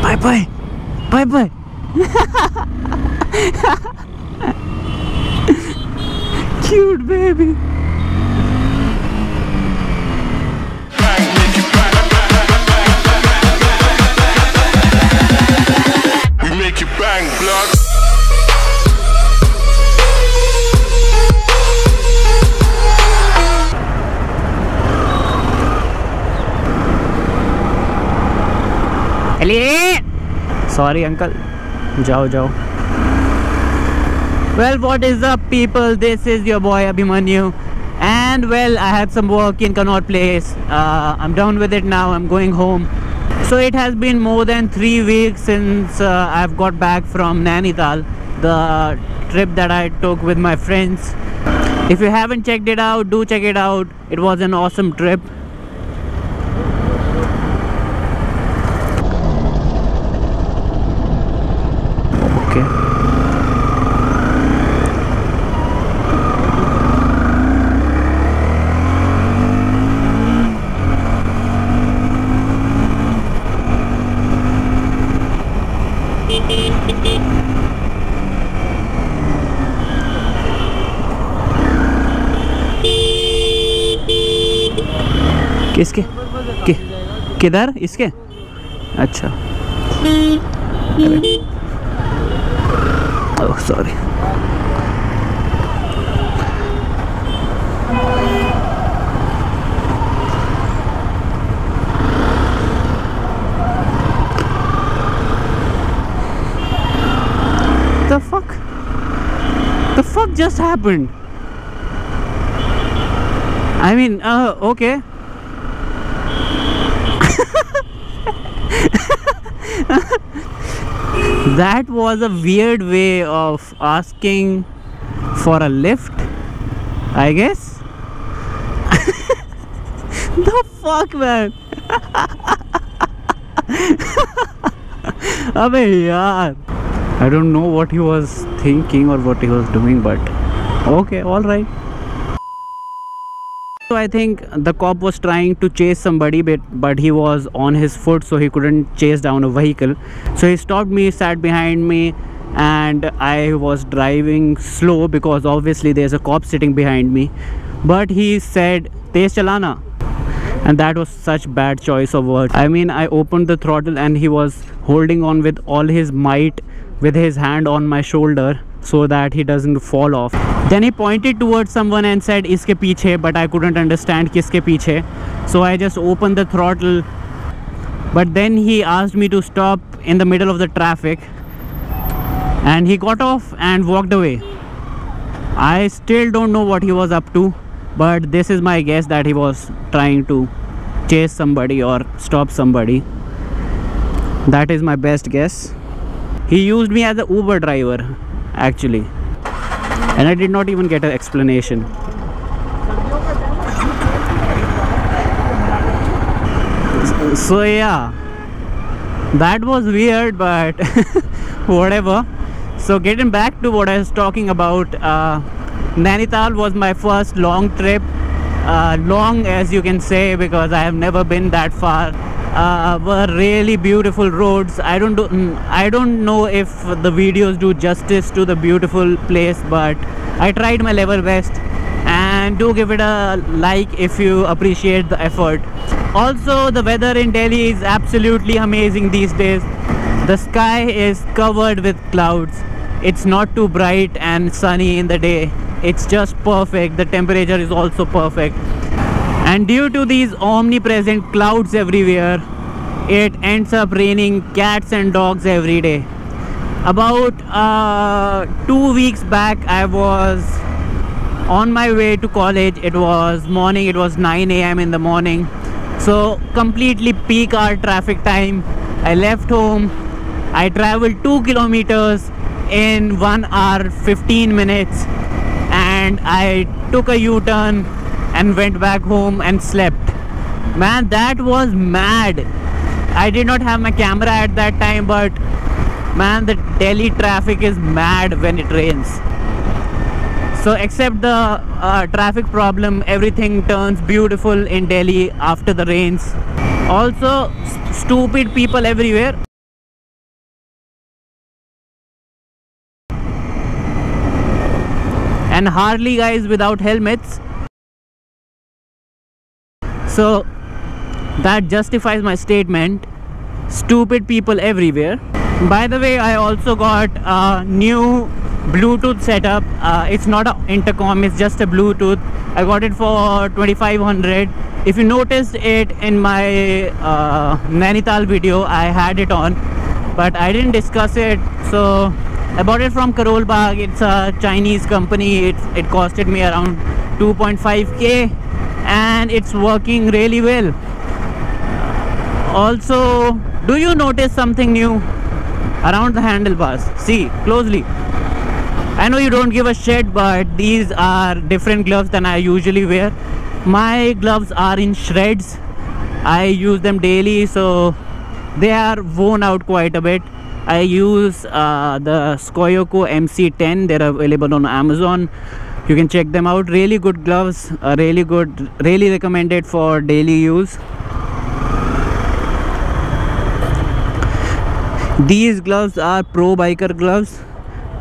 Bye bye. Bye bye. Cute baby. We make you bang, blood. Sorry uncle, jao jao. Well, what is up people, this is your boy Abhimanyu, and well, I had some work in Connaught Place. I'm done with it now, I'm going home. So it has been more than 3 weeks since I've got back from Nainital, the trip that I took with my friends. If you haven't checked it out, do check it out. It was an awesome trip. Okay. किसके किधर इसके अच्छा oh sorry the fuck just happened. I mean okay. That was a weird way of asking for a lift, I guess. The fuck, man. Abey yaar. I don't know what he was thinking or what he was doing, but okay, all right. So I think the cop was trying to chase somebody, but he was on his foot, so he couldn't chase down a vehicle. So he stopped me, sat behind me, and I was driving slow because obviously there's a cop sitting behind me. But he said, "Tez chalana," and that was such bad choice of words. I mean, I opened the throttle and he was holding on with all his might with his hand on my shoulder so that he doesn't fall off. Then he pointed towards someone and said iske piche, but I couldn't understand kiske piche, so I just opened the throttle. But then he asked me to stop in the middle of the traffic, and he got off and walked away. I still don't know what he was up to, but this is my guess that he was trying to chase somebody or stop somebody. That is my best guess. He used me as an Uber driver actually, and I did not even get an explanation. So yeah, that was weird, but whatever. So getting back to what I was talking about, Nainital was my first long trip. Long, as you can say, because I have never been that far. Were really beautiful roads. I don't know if the videos do justice to the beautiful place, but I tried my level best, and do give it a like if you appreciate the effort. Also, the weather in Delhi is absolutely amazing these days. The sky is covered with clouds. It's not too bright and sunny in the day. It's just perfect. The temperature is also perfect. And due to these omnipresent clouds everywhere, it ends up raining cats and dogs every day. About 2 weeks back, I was on my way to college. It was morning, it was 9 AM in the morning. So completely peak hour traffic time. I left home. I traveled 2 kilometers in 1 hour 15 minutes, and I took a U-turn and went back home and slept. Man, that was mad. I did not have my camera at that time, but man, the Delhi traffic is mad when it rains. So except the traffic problem, everything turns beautiful in Delhi after the rains. Also, stupid people everywhere. And hardly guys without helmets. So that justifies my statement. Stupid people everywhere. By the way, I also got a new Bluetooth setup. It's not an intercom, it's just a Bluetooth. I got it for 2500. If you noticed it in my Nainital video, I had it on, but I didn't discuss it. So I bought it from Karol Bagh. It's a Chinese company. It costed me around 2.5k and it's working really well. Also, do you notice something new around the handlebars? See closely. I know you don't give a shit, but these are different gloves than I usually wear. My gloves are in shreds. I use them daily, so they are worn out quite a bit. I use the Skoyoko MC10. They're available on Amazon. You can check them out. Really good gloves, really good, really recommended for daily use. These gloves are pro biker gloves,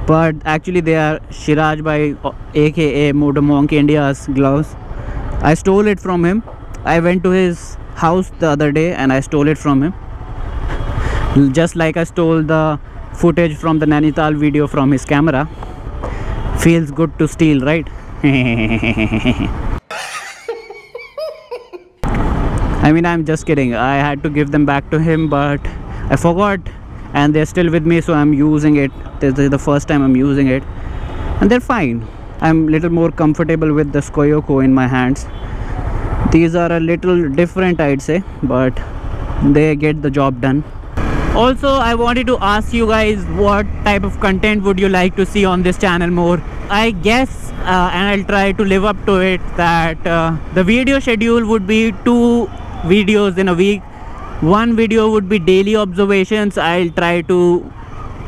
but actually they are Shiraj Bhai aka Motor Monkey India's gloves. I stole it from him. I went to his house the other day and I stole it from him, just like I stole the footage from the Nainital video from his camera. Feels good to steal, right? I mean, I'm just kidding. I had to give them back to him, but I forgot, and they're still with me, so I'm using it. This is the first time I'm using it, and they're fine. I'm a little more comfortable with the Skoyoko in my hands. These are a little different, I'd say, but they get the job done. Also, I wanted to ask you guys, what type of content would you like to see on this channel more? I guess, and I'll try to live up to it, that the video schedule would be 2 videos in a week. One video would be daily observations. I'll try to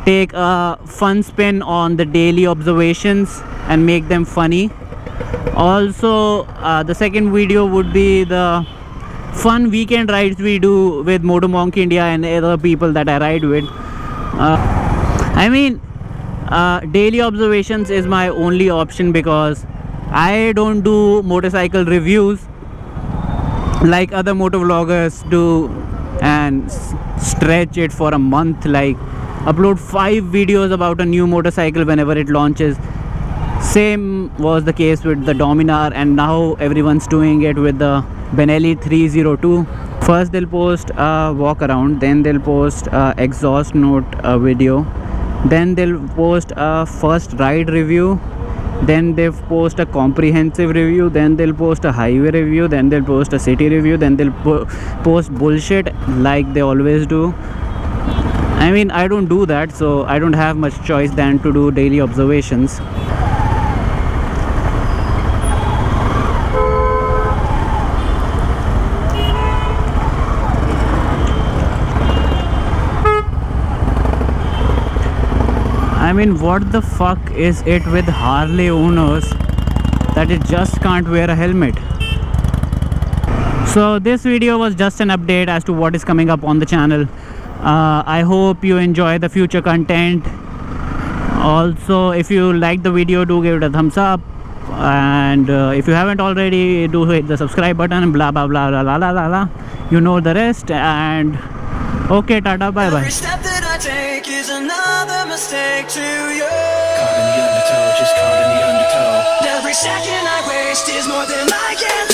take a fun spin on the daily observations and make them funny. Also, the second video would be the fun weekend rides we do with Motor Monkey India and other people that I ride with. I mean, daily observations is my only option because I don't do motorcycle reviews like other motor vloggers do and stretch it for a month, like upload 5 videos about a new motorcycle whenever it launches. Same was the case with the Dominar, and now everyone's doing it with the Benelli 302. First they'll post a walk around, then they'll post a exhaust note video, then they'll post a first ride review, then they'll post a comprehensive review, then they'll post a highway review, then they'll post a city review, then they'll post bullshit like they always do. I mean, I don't do that, so I don't have much choice than to do daily observations. I mean, what the fuck is it with Harley owners that it just can't wear a helmet? So this video was just an update as to what is coming up on the channel. I hope you enjoy the future content. Also, if you like the video, do give it a thumbs up, and if you haven't already, do hit the subscribe button and blah blah blah blah blah blah blah. You know the rest. And okay, tata, bye bye. Every step that I take is another mistake to you. Caught in the undertow, just caught in the undertow. Every second I waste is more than I can